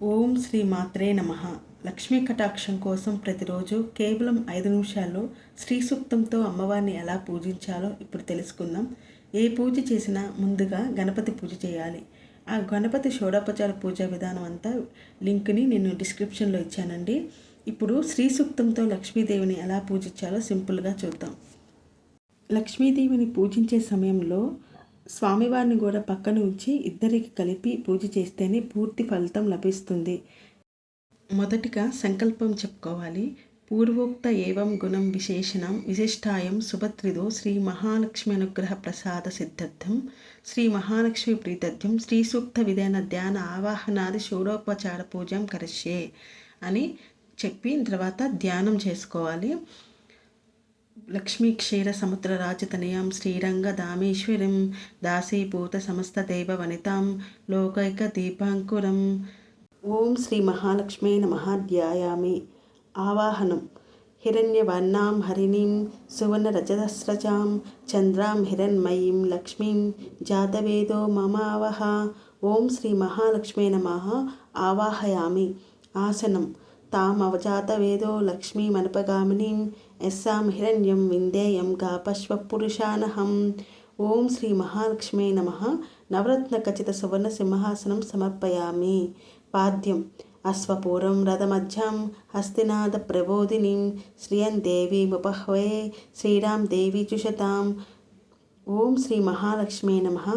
ఓం శ్రీ మాత్రే నమః. లక్ష్మీ కటాక్షం కోసం ప్రతిరోజు కేవలం 5 నిమిషాల్లో శ్రీ సూక్తంతో అమ్మవారిని ఎలా పూజించాలో ఇప్పుడు తెలుసుకుందాం. ఏ పూజ చేసినా ముందుగా గణపతి పూజ చేయాలి. ఆ గణపతి షోడోపచార పూజా విధానం అంతా లింక్ని నేను డిస్క్రిప్షన్లో ఇచ్చానండి. ఇప్పుడు శ్రీ సూక్తంతో లక్ష్మీదేవిని ఎలా పూజించాలో సింపుల్గా చూద్దాం. లక్ష్మీదేవిని పూజించే సమయంలో స్వామివారిని కూడా పక్కన ఉంచి ఇద్దరికి కలిపి పూజ చేస్తేనే పూర్తి ఫలితం లభిస్తుంది. మొదటిగా సంకల్పం చెప్పుకోవాలి. పూర్వోక్త ఏవం గుణం విశేషణం విశిష్టాయం సుభత్రిదో శ్రీ మహాలక్ష్మి అనుగ్రహ ప్రసాద సిద్ధార్థం శ్రీ మహాలక్ష్మి ప్రీతథ్యం శ్రీ సూక్త విధేన ధ్యాన ఆవాహనాది షోడోపచార పూజం కరిష్యే అని చెప్పి తర్వాత ధ్యానం చేసుకోవాలి. లక్ష్మీ క్షీర సముద్ర రాజతనయం శ్రీరంగ దామేశ్వరం దాసీభూత సమస్త దేవ వనితాం లోకైక దీపాంకురం. ఓం శ్రీ మహాలక్ష్మీ నమః. ధ్యాయామి. ఆవాహనం. హిరణ్యవర్ణాం హరిణీం సువర్ణరజతస్రజాం చంద్రాం హిరణ్మయీం లక్ష్మీం జాతవేదో మమావహ. ఓం శ్రీ మహాలక్ష్మీ నమః. ఆవాహయామి. ఆసనం. తామవజాతవేదో లక్ష్మీమనుపగామినీం యస్సాం హిరణ్యం విందేయం గాపశ్వపురుషానహం. ఓం శ్రీ మహాలక్ష్మీ నమః. నవరత్నఖచిత సువర్ణ సింహాసనం సమర్పయామి. పాద్యం. అశ్వపూర్వం రథమధ్యం హస్తినాద ప్రబోధినీం శ్రియం దేవీముపహ్వే శ్రీరాం దేవీ చుషతాం. ఓం శ్రీ మహాలక్ష్మీ నమః.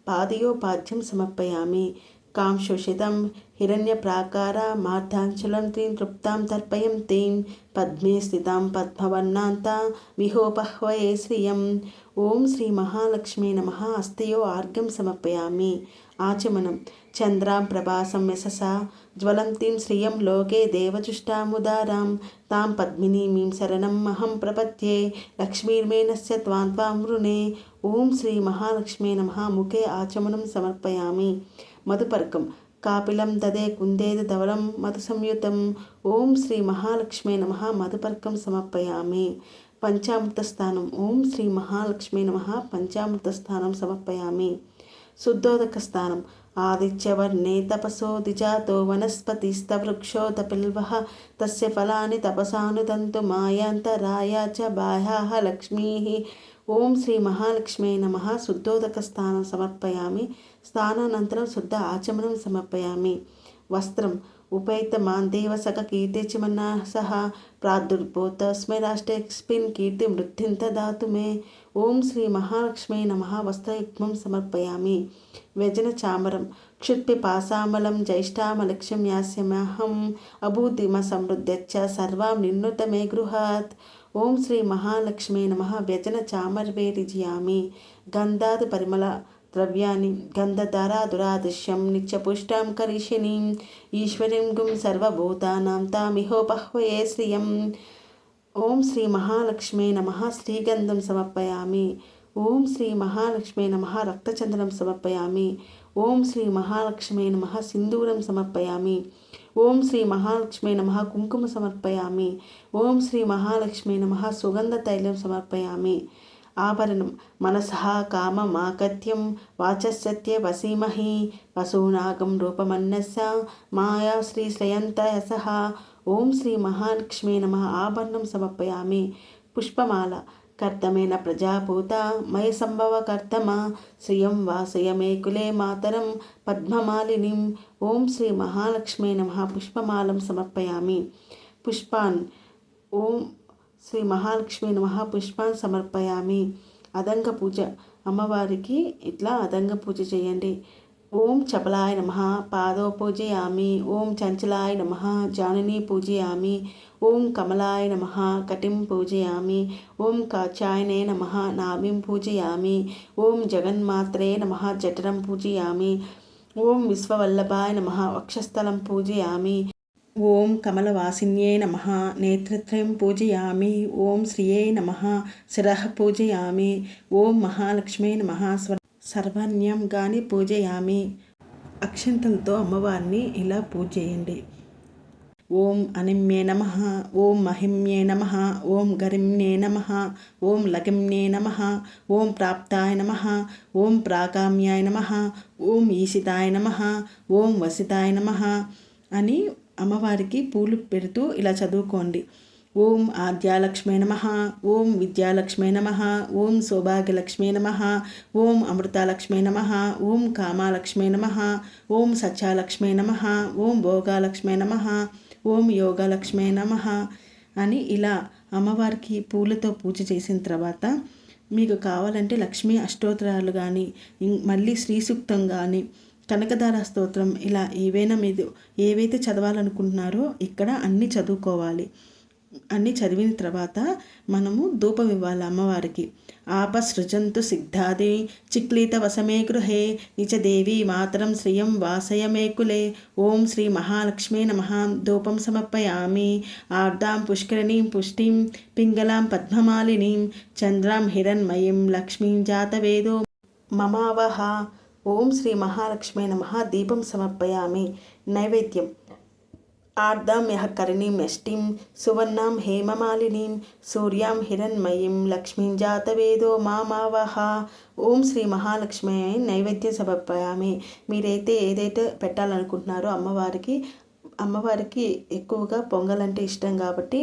పాదయోపాద్యం సమర్పయామి. కాంశోషితం హిరణ్యప్రాకార మార్ధాంచలం త్రీం తృప్తాం తర్పయం తీం పద్మే స్థితాం పద్మవర్ణాంత విహోపహ్వయే శ్రియం. ఓం శ్రీ మహాలక్ష్మీ నమః. హస్తయో ఆర్ఘ్యం సమర్పయామి. ఆచమనం. చంద్రాం ప్రభాసం యశసా జ్వలంతీం శ్రియం లోకే దేవజుష్టాముదారాం తాం పద్మినీమీం శరణం అహం ప్రపద్యే లక్ష్మీర్మేనస్య త్వాం త్వాం వృణే. ఓం శ్రీ మహాలక్ష్మీ నమః. ముఖే ఆచమనం సమర్పయామి. మధుపర్కం. కాపిలం దదే కుందేద ధవలం మధు సంయుతం. ఓం శ్రీ మహాలక్ష్మీ నమః. మధుపర్కం సమర్పయామి. పంచామృత స్థానం. ఓం శ్రీ మహాలక్ష్మీ నమః. పంచామృత స్థానం సమర్పయామి. శుద్ధోదక స్థానం. ఆదిత్యవర్ణే తపసో దిజాతో వనస్పతిస్తవృక్షోత పిల్వః తస్య ఫలాని తపసానుదంతు మాయాంతరాయ చ బాహ్యాః లక్ష్మీః. ఓం శ్రీ మహాలక్ష్మీ నమః. శుద్ధోదక స్నానం సమర్పయామి. స్నానానంతరం శుద్ధ ఆచమనం సమర్పయామి. వస్త్రం. ఉపైతమాందేవ సఖ కీర్తిచిమన్నా సహ ప్రాదుర్భూతస్మై రాష్ట్రేస్మిన్ కీర్తి వృద్ధిం దదాతు మే. ఓం శ్రీ మహాలక్ష్మీ నమః. వస్త్రయుగ్మం సమర్పయామి. వ్యజన చామరం. క్షుత్పిపాసామలం జ్యేష్ఠామలక్ష్యం యాస్యమహం అభూతిమ సమృద్ధ్యచ్చ సర్వాం నిన్నుత మే గృహాత్. ఓం శ్రీ మహాలక్ష్మీ నమః. వ్యజన చామర్వేరిజయామి. గంధాది పరిమళ ద్రవ్యాన్ని గంధధారా దురాదృశ్యం నిత్యపుష్టాం కరిషిణీం ఈశ్వరీం గుం సర్వభూతానాం తామిహోపహ్వయే శ్రియం. ఓం శ్రీ మహాలక్ష్మీ నమః. శ్రీగంధం సమర్పయామి. ఓం శ్రీ మహాలక్ష్మీ నమః. రక్తచందనం సమర్పయామి. ఓం శ్రీ మహాలక్ష్మీ నమః. సింధూరం సమర్పయామి. ఓం శ్రీ మహాలక్ష్మీ నమః. కుంకుమ సమర్పయామి. ఓం శ్రీ మహాలక్ష్మీ నమః. సుగంధ తైలం సమర్పయామి. ఆభరణం. మనసః కామమాకత్యం వాచస్సత్య వసీమహి వసూనాగం రూపమన్నస్య మాయా శ్రీశ్రయంతయసః. ఓం శ్రీ మహాలక్ష్మీ నమః. ఆభరణం సమర్పయామి. పుష్పమాల. కర్తమేన ప్రజాభూత మయ సంభవ కర్తమ శ్రియం వాసయ మే కులే మాతరం పద్మమాలినిం. ఓం శ్రీ మహాలక్ష్మీ నమః. పుష్పమాలం సమర్పయామి. పుష్పాన్. ఓం శ్రీ మహాలక్ష్మీ నమః. పుష్పాన్ సమర్పయామి. అదంగ పూజ. అమ్మవారికి ఇట్లా అదంగ పూజ చేయండి. ఓం చపలాయ నమః. పాదో పూజయామి. ఓం చంచలాయ నమః. జానుని పూజయామి. ఓం కమలాయ నమః. కటిం పూజయామి. ఓం కాచాయనే నమః. నాభిం పూజయామి. ఓం జగన్మాత్రే నమః. జఠరం పూజయామి. ఓం విశ్వవల్లభాయ నమః. వక్షస్థలం పూజయామి. ఓం కమలవాసిన్యే నమః. నేత్రత్రయం పూజయామి. ఓం శ్రియే నమః. శిరః పూజయామి. ఓం మహాలక్ష్మీ నమః. సర్వాణ్యంగాని పూజయామి. అక్షంతలతో అమ్మవారిని ఇలా పూజ చేయండి. ఓం అనిమ్యే నమః. ఓం మహిమ్యే నమః. ఓం గరిమ్యే నమః. ఓం లగిమ్యే నమః. ఓం ప్రాప్తాయ నమః. ఓం ప్రాకామ్యాయ నమః. ఓం ఈశితాయ నమః. ఓం వసితాయ నమః. అని అమ్మవారికి పూలు పెడుతూ ఇలా చదువుకోండి. ఓం ఆద్యాలక్ష్మే నమః, ఓం విద్యాలక్ష్మే నమః, ఓం సౌభాగ్యలక్ష్మే నమః, ఓం అమృతాలక్ష్మే నమః, ఓం కామాలక్ష్మే నమః, ఓం సత్యాలక్ష్మే నమః, ఓం భోగాలక్ష్మే నమః, ఓం యోగలక్ష్మే నమః అని ఇలా అమ్మవారికి పూలతో పూజ చేసిన తర్వాత మీకు కావాలంటే లక్ష్మీ అష్టోత్తరాలు కానీ మళ్ళీ శ్రీ సూక్తం కానీ కనకదార స్తోత్రం ఇలా ఏవైనా మీరు ఏవైతే చదవాలనుకుంటున్నారో ఇక్కడ అన్నీ చదువుకోవాలి. అన్నీ చదివిన తర్వాత మనము ధూపం ఇవ్వాలి అమ్మవారికి. ఆపసృజంతు సిద్ధాది చిక్లీత వసమే గృహే నిచదేవి మాతరం శ్రియం వాసయమేకులే. ఓం శ్రీ మహాలక్ష్మే నమః. ధూపం సమర్పయామి. ఆర్దాం పుష్కరిణీం పుష్టిం పింగళాం పద్మమాలినీం చంద్రాం హిరణ్మయీం లక్ష్మీం జాతవేదో మమావహ. ఓం శ్రీ మహాలక్ష్మే నమః. దీపం సమర్పయామి. నైవేద్యం ఆర్దాం యః కరిణీం యష్టిం సువర్ణాం హేమమాలినీం సూర్యాం హిరణ్మయీం లక్ష్మీం జాతవేదో మామావహ. ఓం శ్రీ మహాలక్ష్మి నైవేద్యం సమర్పయామి. మీరైతే ఏదైతే పెట్టాలనుకుంటున్నారో అమ్మవారికి ఎక్కువగా పొంగలంటే ఇష్టం కాబట్టి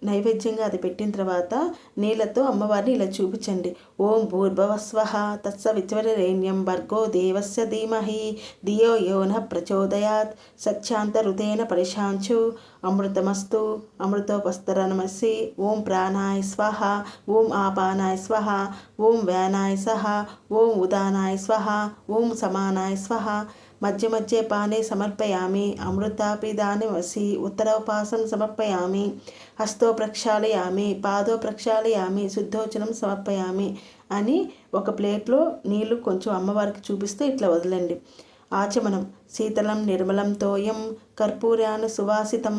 నైవేద్యంగా అది పెట్టిన తర్వాత నీళ్ళతో అమ్మవారిని ఇలా చూపించండి. ఓం భూర్భువస్వః తత్సవితుర్వరేణ్యం భర్గో దేవస్య ధీమహి ధియో యో నః ప్రచోదయాత్ సత్యాంతరుతేన పరిశాంచు అమృతమస్తు అమృతోపస్తరణమసి. ఓం ప్రాణాయ స్వః, ఓం ఆపానాయ స్వః, ఓం వ్యానాయ స్వః, ఓం ఉదానాయ స్వః, ఓం సమానాయ స్వః. మధ్య మధ్య పానే సమర్పయామి. అమృతాపిదాని వసి ఉత్తరోపాసం సమర్పయామి. హస్తో ప్రక్షాళయామి, పాదో ప్రక్షాళయామి, శుద్ధోచనం సమర్పయామి అని ఒక ప్లేట్లో నీళ్లు కొంచెం అమ్మవారికి చూపిస్తూ ఇట్లా వదలండి. ఆచమనం శీతలం నిర్మలం తోయం కర్పూరాను సువాసితం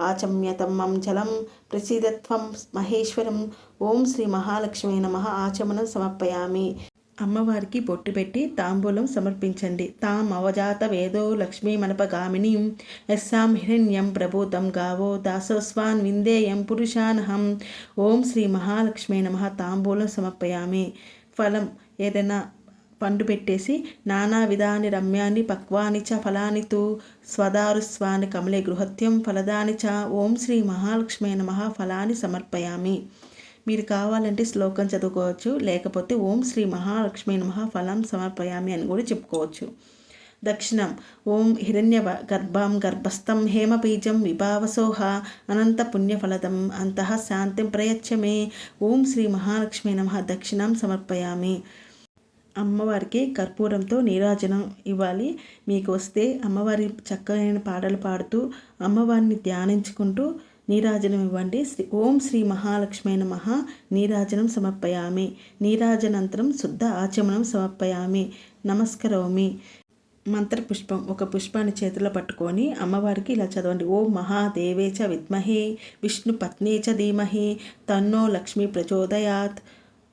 ఆచమ్యతం జలం ప్రసీదత్వం మహేశ్వరం. ఓం శ్రీ మహాలక్ష్మీ నమః. ఆచమనం సమర్పయామి. అమ్మవారికి బొట్టు పెట్టి తాంబూలం సమర్పించండి. తాం అవజాత వేదో లక్ష్మీ మనపగామినీం యస్సాం హిరణ్యం ప్రభూతం గావో దాసోస్వాన్ విందేయం పురుషానహం. ఓం శ్రీ మహాలక్ష్మీ నమః. తాంబూలం సమర్పయామి. ఫలం ఏదైనా పండు పెట్టేసి నానా విధాని రమ్యాని పక్వాని చ ఫలాని తు స్వదారుస్వాని కమలే గృహత్యం ఫలదాని చ. ఓం శ్రీ మహాలక్ష్మీ నమః. ఫలాన్ని సమర్పయామి. మీరు కావాలంటే శ్లోకం చదువుకోవచ్చు, లేకపోతే ఓం శ్రీ మహాలక్ష్మీ నమః ఫలం సమర్పయామి అని కూడా చెప్పుకోవచ్చు. దక్షిణం ఓం హిరణ్య గర్భం గర్భస్థం హేమబీజం విభావసోహ అనంత పుణ్యఫలదం అంతః శాంతిం ప్రయచ్చమే. ఓం శ్రీ మహాలక్ష్మీ నమః. దక్షిణం సమర్పయామి. అమ్మవారికి కర్పూరంతో నీరాజనం ఇవ్వాలి. మీకు వస్తే అమ్మవారి చక్కనైన పాటలు పాడుతూ అమ్మవారిని ధ్యానించుకుంటూ నీరాజనం ఇవ్వండి. ఓం శ్రీ మహాలక్ష్మీ నమః. నీరాజనం సమర్పయామి. నీరాజనంతరం శుద్ధ ఆచమనం సమర్పయామి. నమస్కరోమి. మంత్రపుష్పం ఒక పుష్పాన్ని చేతిలో పట్టుకొని అమ్మవారికి ఇలా చదవండి. ఓం మహాదేవే చ విద్మహే విష్ణు పత్నే చ ధీమహి తన్నో లక్ష్మీ ప్రచోదయాత్.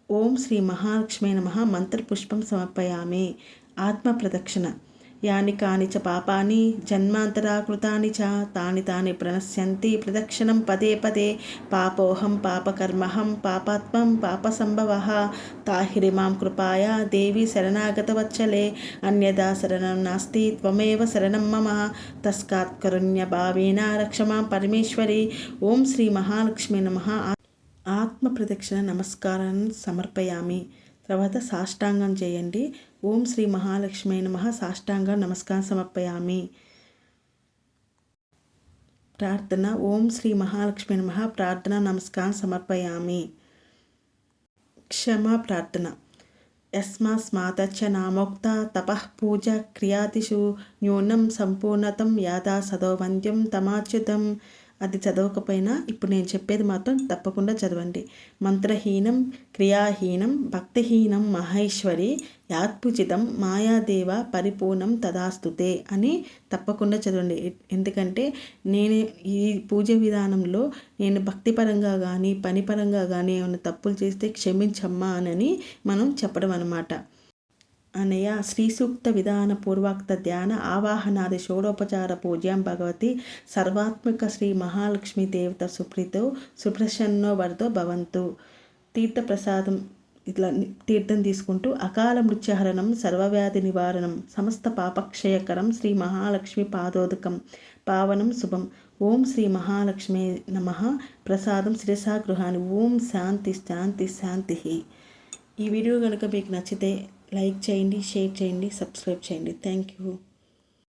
ఓం శ్రీ మహాలక్ష్మీ నమః. మంత్రపుష్పం సమర్పయామి. ఆత్మ ప్రదక్షిణ యాని కాని చ పాపాని జన్మాంతరాకృతాని చ తాని తాని ప్రణశ్యంతి ప్రదక్షిణం పదే పదే. పాపోహం పాపకర్మహం పాపాత్మం పాపసంభవః తాహిరిమాం కృపాయ దేవి శరణాగతవత్సలే. అన్యదా శరణం నాస్తి త్వమేవ శరణం మమ తస్మాత్ కరుణ్యభావేన రక్ష మాం పరమేశ్వరి. ఓం శ్రీ మహాలక్ష్మీ నమః. ఆత్మ ప్రదక్షిణ నమస్కారాన్ని సమర్పయామి. తర్వాత సాష్టాంగం చేయండి. ఓం శ్రీ మహాలక్ష్మీ నమః. సాష్టాంగం నమస్కారం సమర్పయామి. ప్రార్థన ఓం శ్రీ మహాలక్ష్మీ నమః. ప్రార్థన నమస్కారం సమర్పయామి. క్షమా ప్రార్థన యస్మాస్మాతచ్చ నామోక్త తపః పూజ క్రియాదిషు న్యూనం సంపూర్ణతం యాదా సదోవంద్యం తమాచ్యుతం. అది చదవకపోయినా ఇప్పుడు నేను చెప్పేది మాత్రం తప్పకుండా చదవండి. మంత్రహీనం క్రియాహీనం భక్తిహీనం మహేశ్వరి యాత్పుచితం మాయాదేవ పరిపూర్ణం తదాస్తుతే అని తప్పకుండా చదవండి. ఎందుకంటే నేను ఈ పూజ విధానంలో నేను భక్తిపరంగా కానీ పనిపరంగా కానీ ఏమైనా తప్పులు చేస్తే క్షమించమ్మా అని మనం చెప్పడం అన్నమాట. అనయ శ్రీసూక్త విధాన పూర్వోక్త ధ్యాన ఆవాహనాది షోడోపచార పూజ్యాం భగవతి సర్వాత్మక శ్రీ మహాలక్ష్మీ దేవత సుప్రీతో సుప్రసన్నో వరదో భవంతు. తీర్థప్రసాదం ఇట్లా తీర్థం తీసుకుంటూ అకాల మృత్యుహరణం సర్వవ్యాధి నివారణం సమస్త పాపక్షయకరం శ్రీ మహాలక్ష్మి పాదోదకం పావనం శుభం. ఓం శ్రీ మహాలక్ష్మే నమః. ప్రసాదం శిరసా గృహాన్ని. ఓం శాంతి శాంతి శాంతి. ఈ వీడియో కనుక మీకు నచ్చితే లైక్ చేయండి, షేర్ చేయండి, సబ్స్క్రైబ్ చేయండి. Thank you.